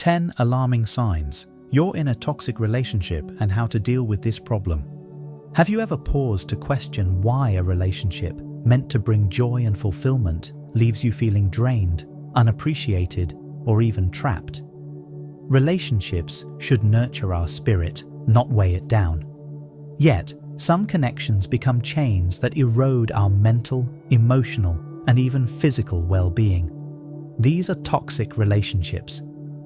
10 alarming signs you're in a toxic relationship and how to deal with this problem. Have you ever paused to question why a relationship meant to bring joy and fulfillment leaves you feeling drained, unappreciated, or even trapped? Relationships should nurture our spirit, not weigh it down. Yet, some connections become chains that erode our mental, emotional, and even physical well-being. These are toxic relationships,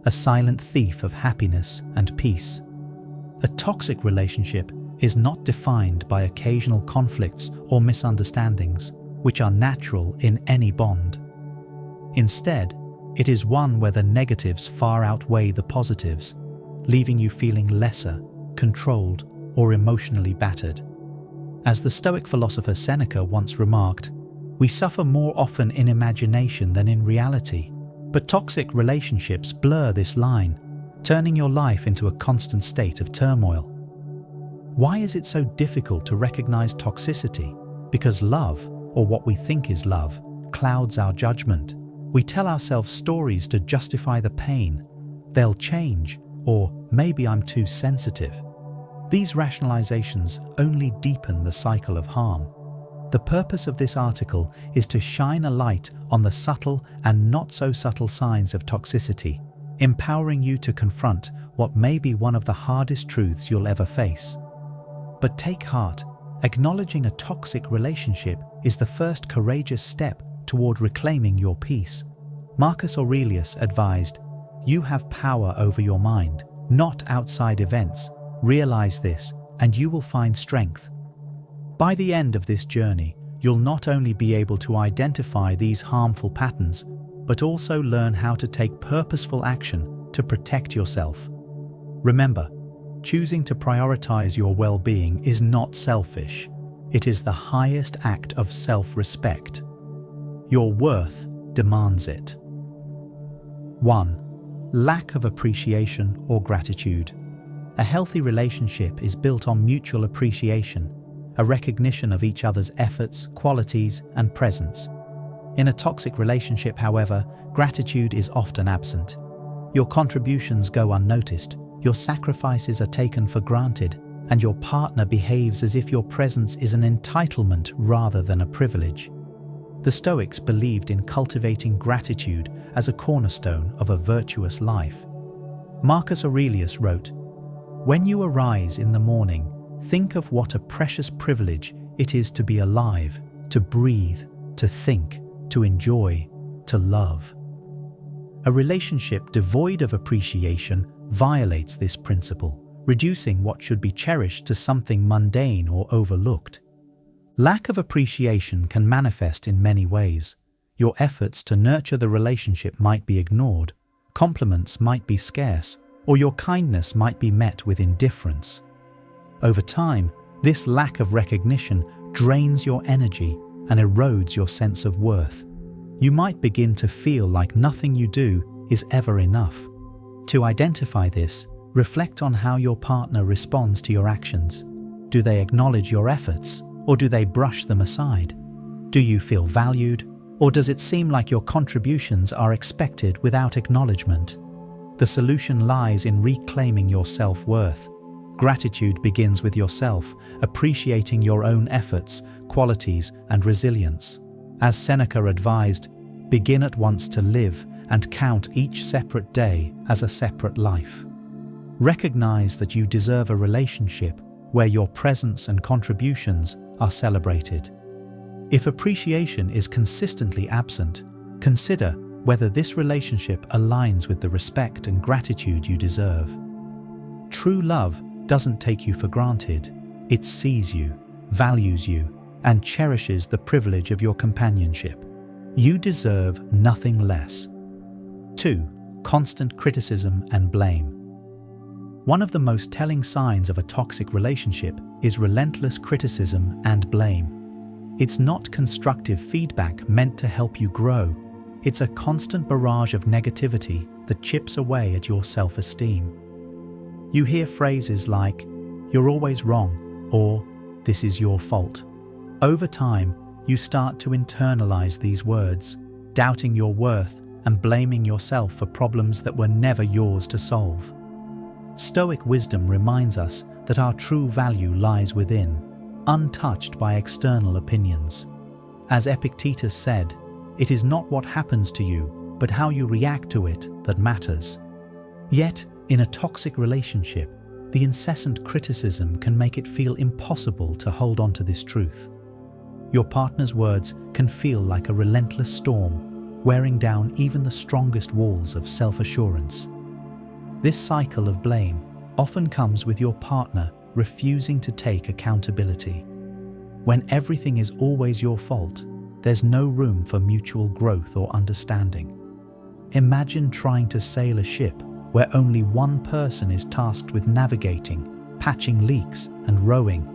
a silent thief of happiness and peace. A toxic relationship is not defined by occasional conflicts or misunderstandings, which are natural in any bond. Instead, it is one where the negatives far outweigh the positives, leaving you feeling lesser, controlled, or emotionally battered. As the Stoic philosopher Seneca once remarked, "We suffer more often in imagination than in reality." But toxic relationships blur this line, turning your life into a constant state of turmoil. Why is it so difficult to recognize toxicity? Because love, or what we think is love, clouds our judgment. We tell ourselves stories to justify the pain. They'll change, or maybe I'm too sensitive. These rationalizations only deepen the cycle of harm. The purpose of this article is to shine a light on the subtle and not so subtle signs of toxicity, empowering you to confront what may be one of the hardest truths you'll ever face. But take heart, acknowledging a toxic relationship is the first courageous step toward reclaiming your peace. Marcus Aurelius advised, "You have power over your mind, not outside events. Realize this, and you will find strength." By the end of this journey, you'll not only be able to identify these harmful patterns, but also learn how to take purposeful action to protect yourself. Remember, choosing to prioritize your well-being is not selfish. It is the highest act of self-respect. Your worth demands it. 1. Lack of appreciation or gratitude. A healthy relationship is built on mutual appreciation, a recognition of each other's efforts, qualities, and presence. In a toxic relationship, however, gratitude is often absent. Your contributions go unnoticed, your sacrifices are taken for granted, and your partner behaves as if your presence is an entitlement rather than a privilege. The Stoics believed in cultivating gratitude as a cornerstone of a virtuous life. Marcus Aurelius wrote, "When you arise in the morning, think of what a precious privilege it is to be alive, to breathe, to think, to enjoy, to love." A relationship devoid of appreciation violates this principle, reducing what should be cherished to something mundane or overlooked. Lack of appreciation can manifest in many ways. Your efforts to nurture the relationship might be ignored, compliments might be scarce, or your kindness might be met with indifference. Over time, this lack of recognition drains your energy and erodes your sense of worth. You might begin to feel like nothing you do is ever enough. To identify this, reflect on how your partner responds to your actions. Do they acknowledge your efforts, or do they brush them aside? Do you feel valued, or does it seem like your contributions are expected without acknowledgement? The solution lies in reclaiming your self-worth. Gratitude begins with yourself, appreciating your own efforts, qualities, and resilience. As Seneca advised, begin at once to live and count each separate day as a separate life. Recognize that you deserve a relationship where your presence and contributions are celebrated. If appreciation is consistently absent, consider whether this relationship aligns with the respect and gratitude you deserve. True love doesn't take you for granted. It sees you, values you, and cherishes the privilege of your companionship. You deserve nothing less. 2. Constant criticism and blame. One of the most telling signs of a toxic relationship is relentless criticism and blame. It's not constructive feedback meant to help you grow. It's a constant barrage of negativity that chips away at your self-esteem. You hear phrases like, "You're always wrong," or "This is your fault." Over time, you start to internalize these words, doubting your worth and blaming yourself for problems that were never yours to solve. Stoic wisdom reminds us that our true value lies within, untouched by external opinions. As Epictetus said, "It is not what happens to you, but how you react to it that matters." Yet, in a toxic relationship, the incessant criticism can make it feel impossible to hold on to this truth. Your partner's words can feel like a relentless storm, wearing down even the strongest walls of self-assurance. This cycle of blame often comes with your partner refusing to take accountability. When everything is always your fault, there's no room for mutual growth or understanding. Imagine trying to sail a ship where only one person is tasked with navigating, patching leaks, and rowing.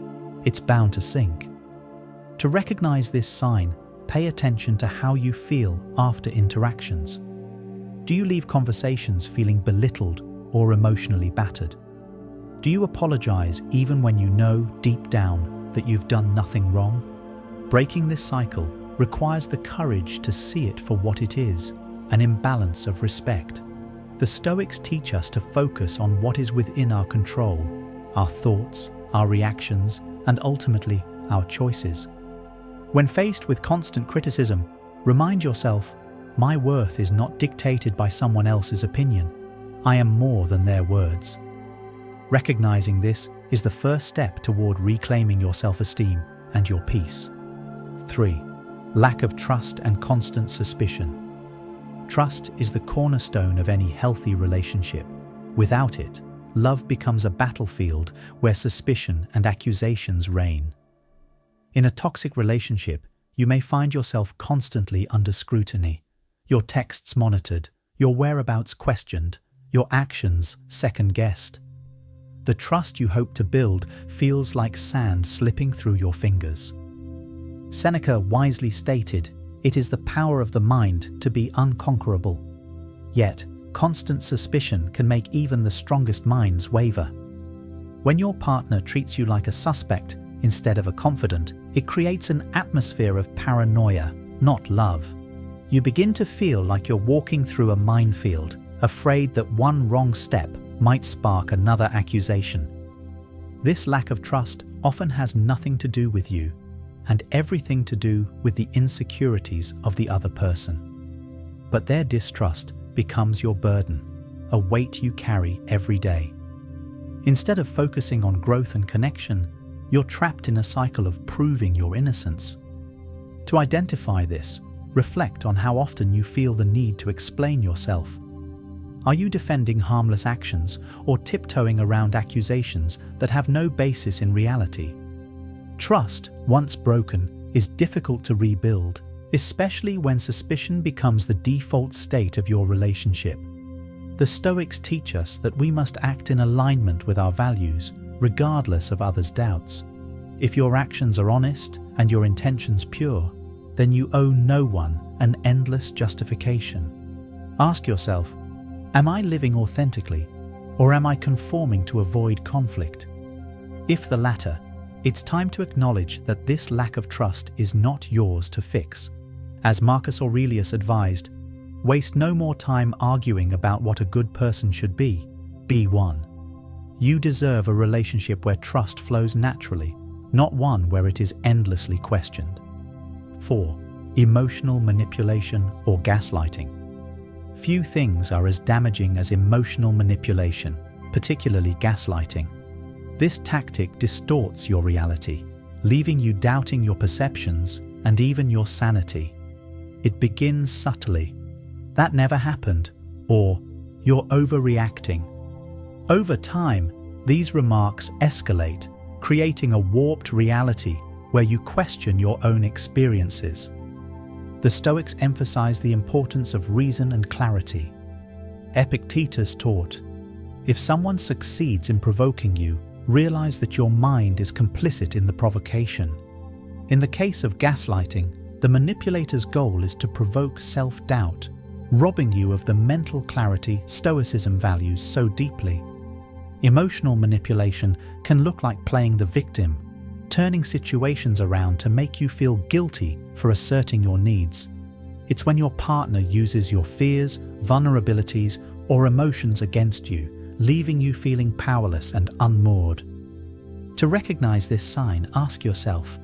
It's bound to sink. To recognize this sign, pay attention to how you feel after interactions. Do you leave conversations feeling belittled or emotionally battered? Do you apologize even when you know deep down that you've done nothing wrong? Breaking this cycle requires the courage to see it for what it is, an imbalance of respect. The Stoics teach us to focus on what is within our control, our thoughts, our reactions, and ultimately our choices. When faced with constant criticism, remind yourself, my worth is not dictated by someone else's opinion. I am more than their words. Recognizing this is the first step toward reclaiming your self-esteem and your peace. 3. Lack of trust and constant suspicion. Trust is the cornerstone of any healthy relationship. Without it, love becomes a battlefield where suspicion and accusations reign. In a toxic relationship, you may find yourself constantly under scrutiny, your texts monitored, your whereabouts questioned, your actions second-guessed. The trust you hope to build feels like sand slipping through your fingers. Seneca wisely stated, "It is the power of the mind to be unconquerable." Yet, constant suspicion can make even the strongest minds waver. When your partner treats you like a suspect instead of a confidant, it creates an atmosphere of paranoia, not love. You begin to feel like you're walking through a minefield, afraid that one wrong step might spark another accusation. This lack of trust often has nothing to do with you, and everything to do with the insecurities of the other person. But their distrust becomes your burden, a weight you carry every day. Instead of focusing on growth and connection, you're trapped in a cycle of proving your innocence. To identify this, reflect on how often you feel the need to explain yourself. Are you defending harmless actions or tiptoeing around accusations that have no basis in reality? Trust, once broken, is difficult to rebuild, especially when suspicion becomes the default state of your relationship. The Stoics teach us that we must act in alignment with our values, regardless of others' doubts. If your actions are honest and your intentions pure, then you owe no one an endless justification. Ask yourself, am I living authentically, or am I conforming to avoid conflict? If the latter, it's time to acknowledge that this lack of trust is not yours to fix. As Marcus Aurelius advised, waste no more time arguing about what a good person should be. Be one. You deserve a relationship where trust flows naturally, not one where it is endlessly questioned. 4. Emotional manipulation or gaslighting. Few things are as damaging as emotional manipulation, particularly gaslighting. This tactic distorts your reality, leaving you doubting your perceptions and even your sanity. It begins subtly. That never happened, or you're overreacting. Over time, these remarks escalate, creating a warped reality where you question your own experiences. The Stoics emphasize the importance of reason and clarity. Epictetus taught, if someone succeeds in provoking you, realize that your mind is complicit in the provocation. In the case of gaslighting, the manipulator's goal is to provoke self-doubt, robbing you of the mental clarity Stoicism values so deeply. Emotional manipulation can look like playing the victim, turning situations around to make you feel guilty for asserting your needs. It's when your partner uses your fears, vulnerabilities, or emotions against you, leaving you feeling powerless and unmoored. To recognize this sign, ask yourself,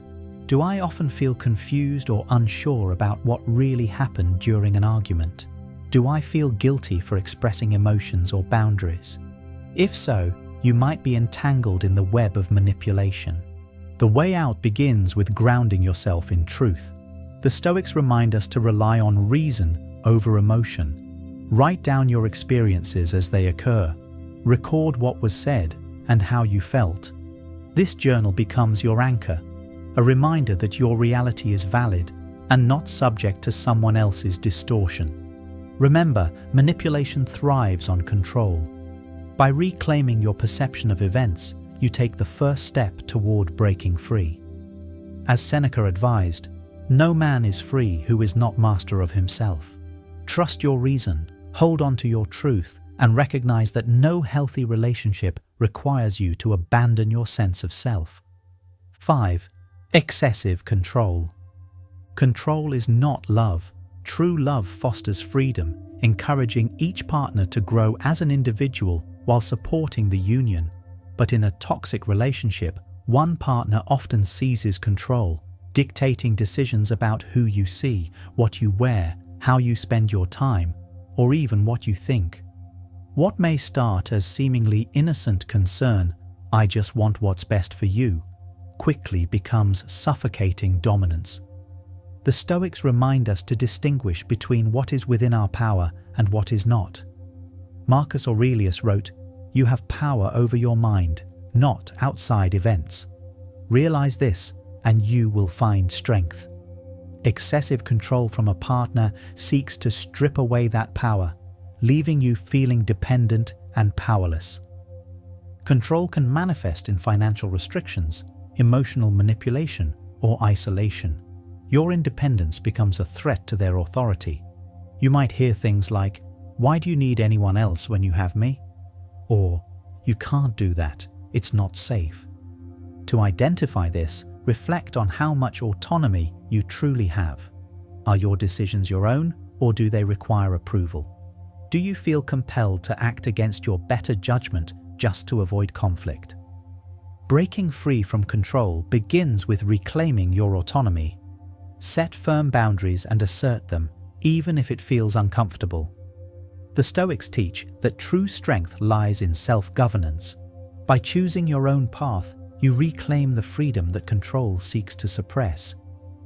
do I often feel confused or unsure about what really happened during an argument? Do I feel guilty for expressing emotions or boundaries? If so, you might be entangled in the web of manipulation. The way out begins with grounding yourself in truth. The Stoics remind us to rely on reason over emotion. Write down your experiences as they occur. Record what was said and how you felt. This journal becomes your anchor, a reminder that your reality is valid and not subject to someone else's distortion. Remember, manipulation thrives on control. By reclaiming your perception of events, you take the first step toward breaking free. As Seneca advised, no man is free who is not master of himself. Trust your reason, hold on to your truth, and recognize that no healthy relationship requires you to abandon your sense of self. 5. Excessive control. Control is not love. True love fosters freedom, encouraging each partner to grow as an individual while supporting the union. But in a toxic relationship, one partner often seizes control, dictating decisions about who you see, what you wear, how you spend your time, or even what you think. What may start as seemingly innocent concern, "I just want what's best for you," quickly becomes suffocating dominance. The Stoics remind us to distinguish between what is within our power and what is not. Marcus Aurelius wrote, "You have power over your mind, not outside events. Realize this, and you will find strength." Excessive control from a partner seeks to strip away that power, leaving you feeling dependent and powerless. Control can manifest in financial restrictions, emotional manipulation, or isolation. Your independence becomes a threat to their authority. You might hear things like, "Why do you need anyone else when you have me?" Or, "You can't do that, it's not safe." To identify this, reflect on how much autonomy you truly have. Are your decisions your own, or do they require approval? Do you feel compelled to act against your better judgment just to avoid conflict? Breaking free from control begins with reclaiming your autonomy. Set firm boundaries and assert them, even if it feels uncomfortable. The Stoics teach that true strength lies in self-governance. By choosing your own path, you reclaim the freedom that control seeks to suppress.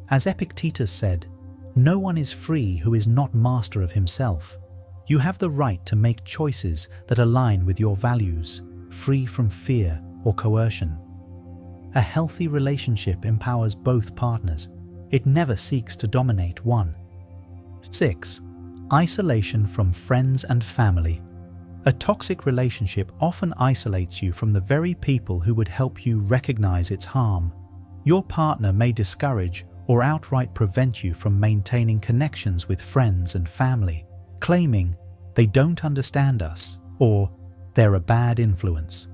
As Epictetus said, "No one is free who is not master of himself." You have the right to make choices that align with your values, free from fear or coercion. A healthy relationship empowers both partners. It never seeks to dominate one. 6. Isolation from friends and family. A toxic relationship often isolates you from the very people who would help you recognize its harm. Your partner may discourage or outright prevent you from maintaining connections with friends and family, claiming they don't understand us or they're a bad influence.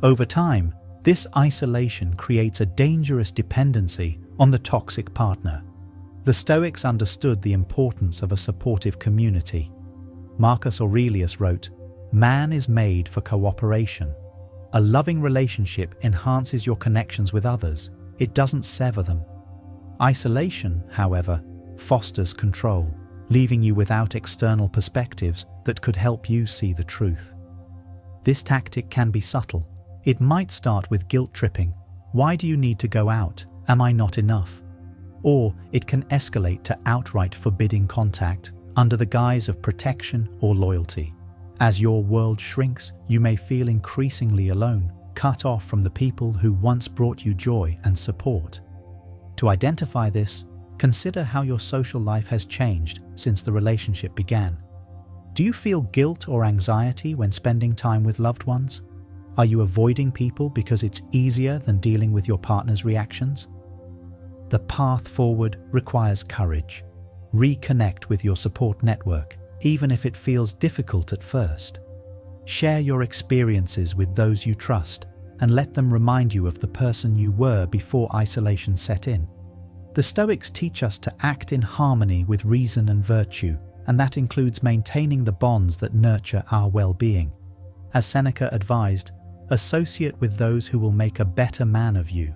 Over time, this isolation creates a dangerous dependency on the toxic partner. The Stoics understood the importance of a supportive community. Marcus Aurelius wrote, "Man is made for cooperation." A loving relationship enhances your connections with others. It doesn't sever them. Isolation, however, fosters control, leaving you without external perspectives that could help you see the truth. This tactic can be subtle. It might start with guilt tripping. "Why do you need to go out? Am I not enough?" Or it can escalate to outright forbidding contact under the guise of protection or loyalty. As your world shrinks, you may feel increasingly alone, cut off from the people who once brought you joy and support. To identify this, consider how your social life has changed since the relationship began. Do you feel guilt or anxiety when spending time with loved ones? Are you avoiding people because it's easier than dealing with your partner's reactions? The path forward requires courage. Reconnect with your support network, even if it feels difficult at first. Share your experiences with those you trust and let them remind you of the person you were before isolation set in. The Stoics teach us to act in harmony with reason and virtue, and that includes maintaining the bonds that nurture our well-being. As Seneca advised, associate with those who will make a better man of you.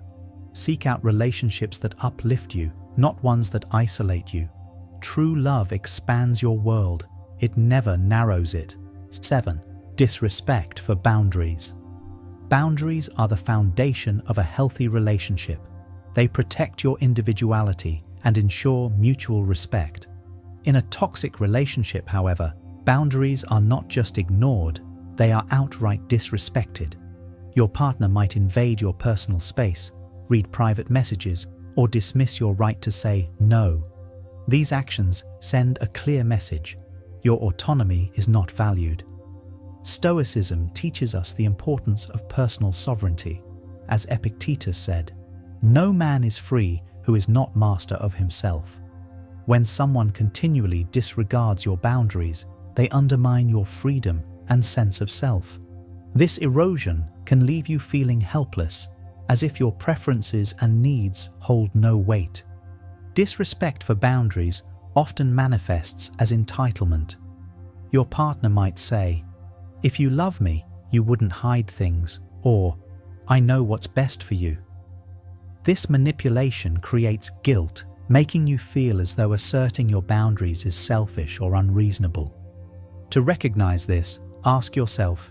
Seek out relationships that uplift you, not ones that isolate you. True love expands your world. It never narrows it. 7. Disrespect for boundaries. Boundaries are the foundation of a healthy relationship. They protect your individuality and ensure mutual respect. In a toxic relationship, however, boundaries are not just ignored, they are outright disrespected. Your partner might invade your personal space, read private messages, or dismiss your right to say no. These actions send a clear message: your autonomy is not valued. Stoicism teaches us the importance of personal sovereignty. As Epictetus said, "No man is free who is not master of himself." When someone continually disregards your boundaries, they undermine your freedom and sense of self. This erosion can leave you feeling helpless, as if your preferences and needs hold no weight. Disrespect for boundaries often manifests as entitlement. Your partner might say, "If you love me, you wouldn't hide things," or "I know what's best for you." This manipulation creates guilt, making you feel as though asserting your boundaries is selfish or unreasonable. To recognize this, ask yourself,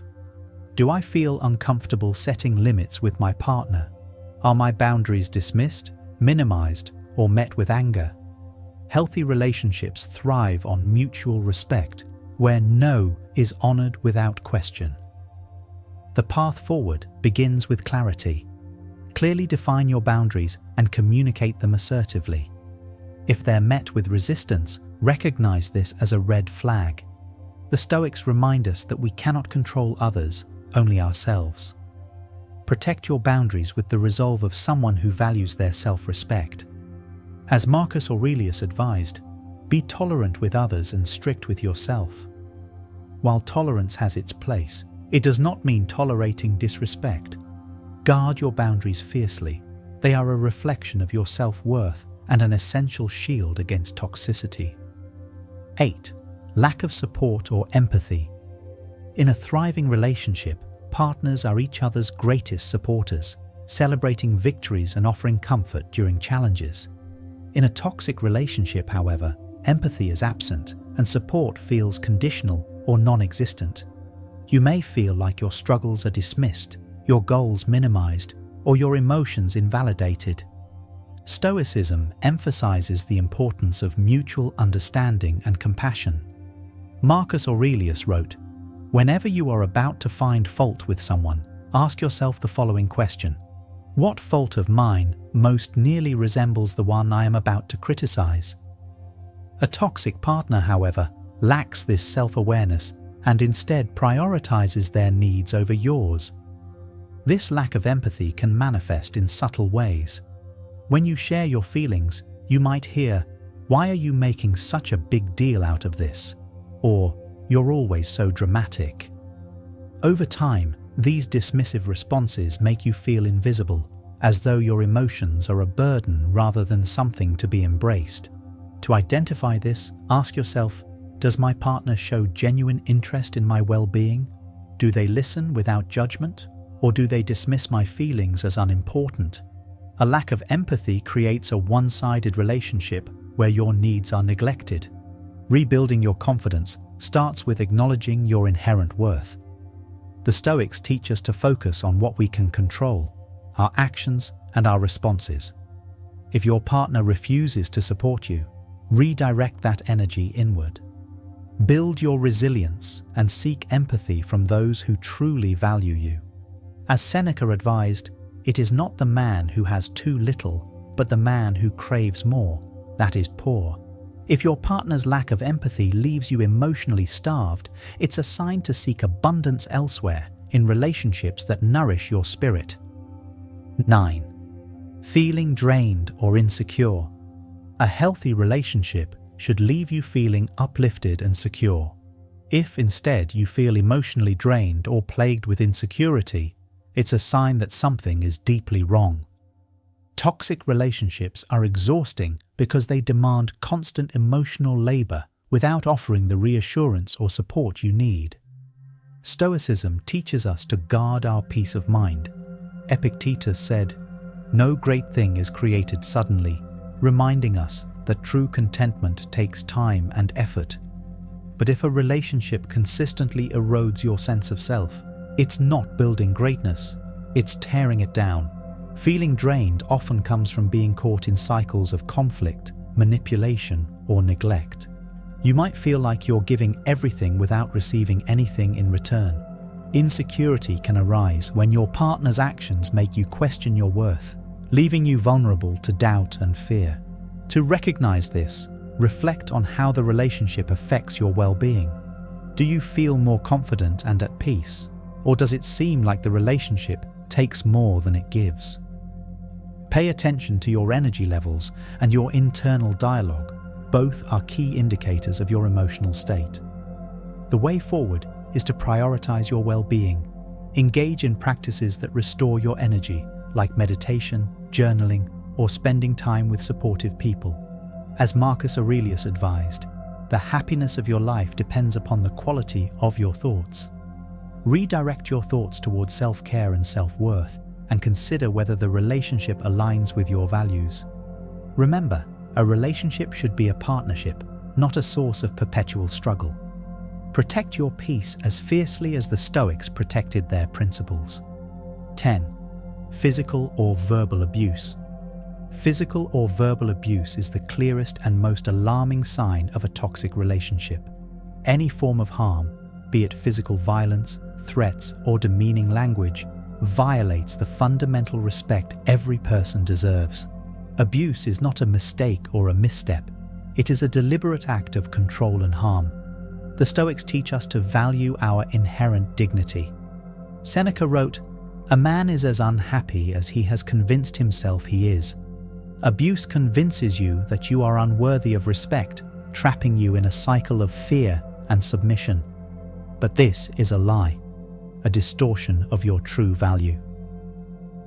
do I feel uncomfortable setting limits with my partner? Are my boundaries dismissed, minimized, or met with anger? Healthy relationships thrive on mutual respect, where no is honored without question. The path forward begins with clarity. Clearly define your boundaries and communicate them assertively. If they're met with resistance, recognize this as a red flag. The Stoics remind us that we cannot control others, only ourselves. Protect your boundaries with the resolve of someone who values their self-respect. As Marcus Aurelius advised, be tolerant with others and strict with yourself. While tolerance has its place, it does not mean tolerating disrespect. Guard your boundaries fiercely. They are a reflection of your self-worth and an essential shield against toxicity. 8. Lack of support or empathy. In a thriving relationship, partners are each other's greatest supporters, celebrating victories and offering comfort during challenges. In a toxic relationship, however, empathy is absent and support feels conditional or non-existent. You may feel like your struggles are dismissed, your goals minimized, or your emotions invalidated. Stoicism emphasizes the importance of mutual understanding and compassion. Marcus Aurelius wrote, "Whenever you are about to find fault with someone, ask yourself the following question: what fault of mine most nearly resembles the one I am about to criticize?" A toxic partner, however, lacks this self-awareness and instead prioritizes their needs over yours. This lack of empathy can manifest in subtle ways. When you share your feelings, you might hear, "Why are you making such a big deal out of this?" Or, "You're always so dramatic." Over time, these dismissive responses make you feel invisible, as though your emotions are a burden rather than something to be embraced. To identify this, ask yourself, does my partner show genuine interest in my well-being? Do they listen without judgment? Or do they dismiss my feelings as unimportant? A lack of empathy creates a one-sided relationship where your needs are neglected. Rebuilding your confidence starts with acknowledging your inherent worth. The Stoics teach us to focus on what we can control, our actions and our responses. If your partner refuses to support you, redirect that energy inward. Build your resilience and seek empathy from those who truly value you. As Seneca advised, it is not the man who has too little, but the man who craves more, that is poor. If your partner's lack of empathy leaves you emotionally starved, it's a sign to seek abundance elsewhere, in relationships that nourish your spirit. 9. Feeling drained or insecure. A healthy relationship should leave you feeling uplifted and secure. If instead you feel emotionally drained or plagued with insecurity, it's a sign that something is deeply wrong. Toxic relationships are exhausting because they demand constant emotional labor without offering the reassurance or support you need. Stoicism teaches us to guard our peace of mind. Epictetus said, "No great thing is created suddenly," reminding us that true contentment takes time and effort. But if a relationship consistently erodes your sense of self, it's not building greatness, it's tearing it down. Feeling drained often comes from being caught in cycles of conflict, manipulation, or neglect. You might feel like you're giving everything without receiving anything in return. Insecurity can arise when your partner's actions make you question your worth, leaving you vulnerable to doubt and fear. To recognize this, reflect on how the relationship affects your well-being. Do you feel more confident and at peace, or does it seem like the relationship takes more than it gives? Pay attention to your energy levels and your internal dialogue. Both are key indicators of your emotional state. The way forward is to prioritize your well-being. Engage in practices that restore your energy, like meditation, journaling, or spending time with supportive people. As Marcus Aurelius advised, the happiness of your life depends upon the quality of your thoughts. Redirect your thoughts towards self-care and self-worth, and consider whether the relationship aligns with your values. Remember, a relationship should be a partnership, not a source of perpetual struggle. Protect your peace as fiercely as the Stoics protected their principles. 10. Physical or verbal abuse. Physical or verbal abuse is the clearest and most alarming sign of a toxic relationship. Any form of harm, be it physical violence, threats, or demeaning language, violates the fundamental respect every person deserves. Abuse is not a mistake or a misstep. It is a deliberate act of control and harm. The Stoics teach us to value our inherent dignity. Seneca wrote, "A man is as unhappy as he has convinced himself he is." Abuse convinces you that you are unworthy of respect, trapping you in a cycle of fear and submission. But this is a lie, a distortion of your true value.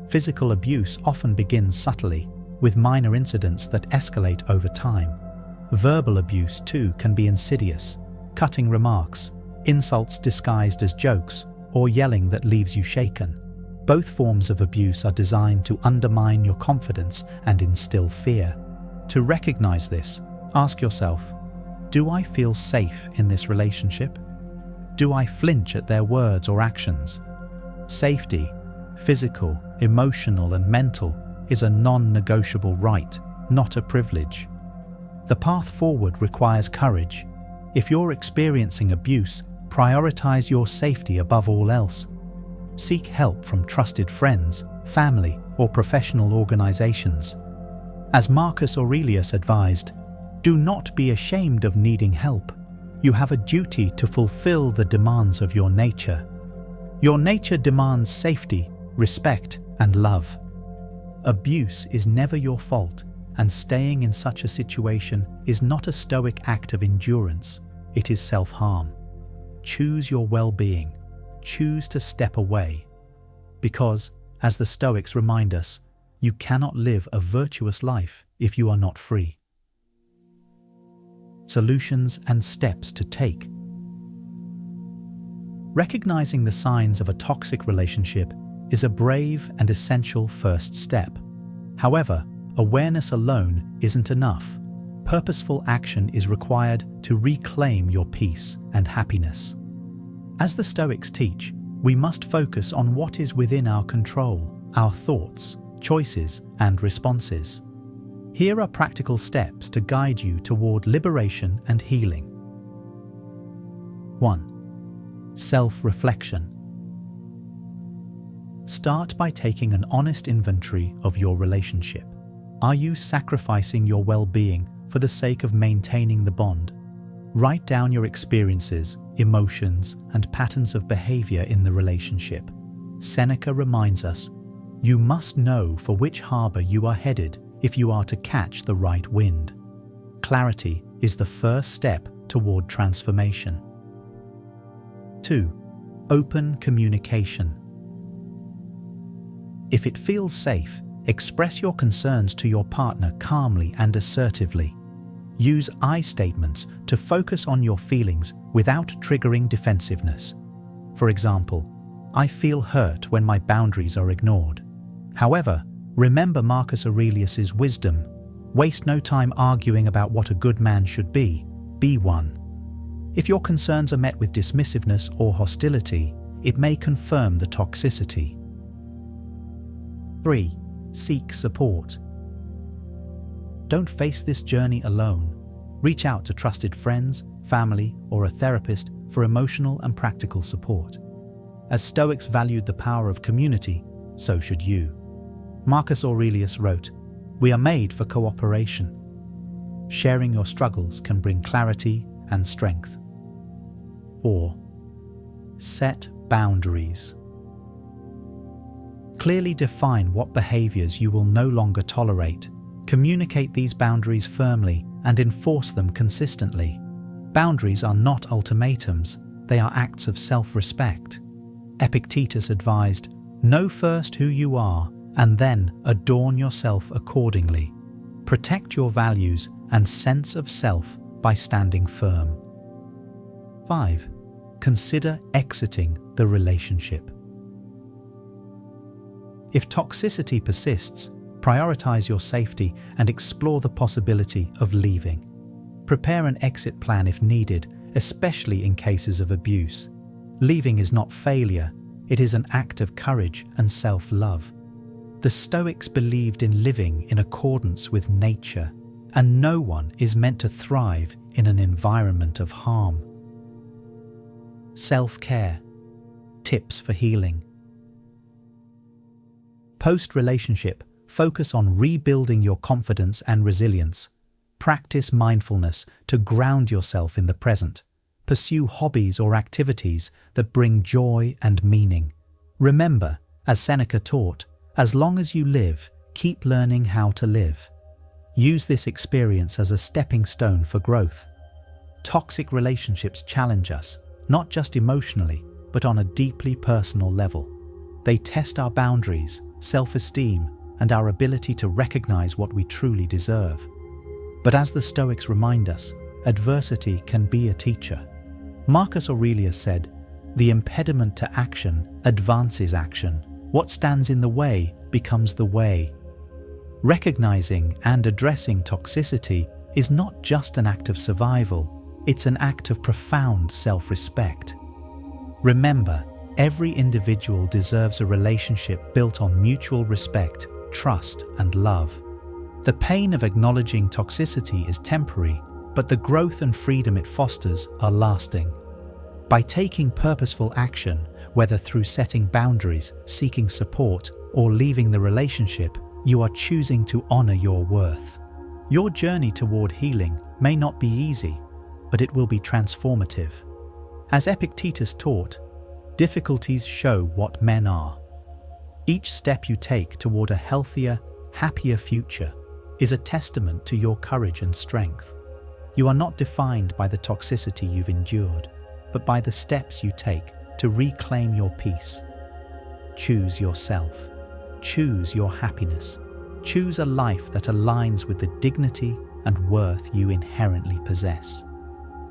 Physical abuse often begins subtly, with minor incidents that escalate over time. Verbal abuse, too, can be insidious. Cutting remarks, insults disguised as jokes, or yelling that leaves you shaken. Both forms of abuse are designed to undermine your confidence and instill fear. To recognize this, ask yourself, do I feel safe in this relationship? Do I flinch at their words or actions? Safety, physical, emotional, and mental, is a non-negotiable right, not a privilege. The path forward requires courage. If you're experiencing abuse, prioritize your safety above all else. Seek help from trusted friends, family, or professional organizations. As Marcus Aurelius advised, do not be ashamed of needing help. You have a duty to fulfill the demands of your nature. Your nature demands safety, respect, and love. Abuse is never your fault, and staying in such a situation is not a stoic act of endurance, it is self-harm. Choose your well-being. Choose to step away. Because, as the Stoics remind us, you cannot live a virtuous life if you are not free. Solutions and steps to take. Recognizing the signs of a toxic relationship is a brave and essential first step. However, awareness alone isn't enough. Purposeful action is required to reclaim your peace and happiness. As the Stoics teach, we must focus on what is within our control, our thoughts, choices, and responses. Here are practical steps to guide you toward liberation and healing. 1. Self-reflection. Start by taking an honest inventory of your relationship. Are you sacrificing your well-being for the sake of maintaining the bond? Write down your experiences, emotions, and patterns of behavior in the relationship. Seneca reminds us, you must know for which harbor you are headed if you are to catch the right wind. Clarity is the first step toward transformation. 2. Open communication. If it feels safe, Express your concerns to your partner calmly and assertively. Use I statements to focus on your feelings without triggering defensiveness. For example, I feel hurt when my boundaries are ignored. However, remember Marcus Aurelius's wisdom: waste no time arguing about what a good man should be one. If your concerns are met with dismissiveness or hostility, it may confirm the toxicity. 3. Seek support. Don't face this journey alone. Reach out to trusted friends, family, or a therapist for emotional and practical support. As Stoics valued the power of community, so should you. Marcus Aurelius wrote, "We are made for cooperation." Sharing your struggles can bring clarity and strength. 4. Set boundaries. Clearly define what behaviors you will no longer tolerate. Communicate these boundaries firmly and enforce them consistently. Boundaries are not ultimatums, they are acts of self-respect. Epictetus advised, "Know first who you are, and then adorn yourself accordingly." Protect your values and sense of self by standing firm. 5. Consider exiting the relationship. If toxicity persists, prioritize your safety and explore the possibility of leaving. Prepare an exit plan if needed, especially in cases of abuse. Leaving is not failure, it is an act of courage and self-love. The Stoics believed in living in accordance with nature, and no one is meant to thrive in an environment of harm. Self-care. Tips for healing. Post-relationship, focus on rebuilding your confidence and resilience. Practice mindfulness to ground yourself in the present. Pursue hobbies or activities that bring joy and meaning. Remember, as Seneca taught, as long as you live, keep learning how to live. Use this experience as a stepping stone for growth. Toxic relationships challenge us, not just emotionally, but on a deeply personal level. They test our boundaries, self-esteem, and our ability to recognize what we truly deserve. But as the Stoics remind us, adversity can be a teacher. Marcus Aurelius said, "The impediment to action advances action. What stands in the way becomes the way." Recognizing and addressing toxicity is not just an act of survival, it's an act of profound self-respect. Remember, every individual deserves a relationship built on mutual respect, trust, and love. The pain of acknowledging toxicity is temporary, but the growth and freedom it fosters are lasting. By taking purposeful action, whether through setting boundaries, seeking support, or leaving the relationship, you are choosing to honor your worth. Your journey toward healing may not be easy, but it will be transformative. As Epictetus taught, difficulties show what men are. Each step you take toward a healthier, happier future is a testament to your courage and strength. You are not defined by the toxicity you've endured, but by the steps you take to reclaim your peace. Choose yourself. Choose your happiness. Choose a life that aligns with the dignity and worth you inherently possess.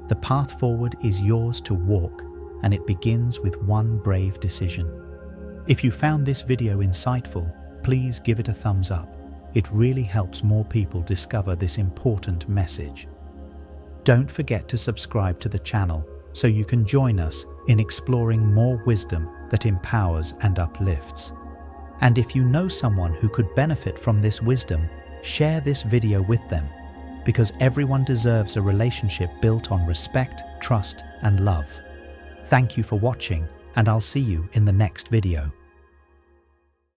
The path forward is yours to walk, and it begins with one brave decision. If you found this video insightful, please give it a thumbs up. It really helps more people discover this important message. Don't forget to subscribe to the channel so you can join us in exploring more wisdom that empowers and uplifts. And if you know someone who could benefit from this wisdom, share this video with them, because everyone deserves a relationship built on respect, trust, and love. Thank you for watching, and I'll see you in the next video.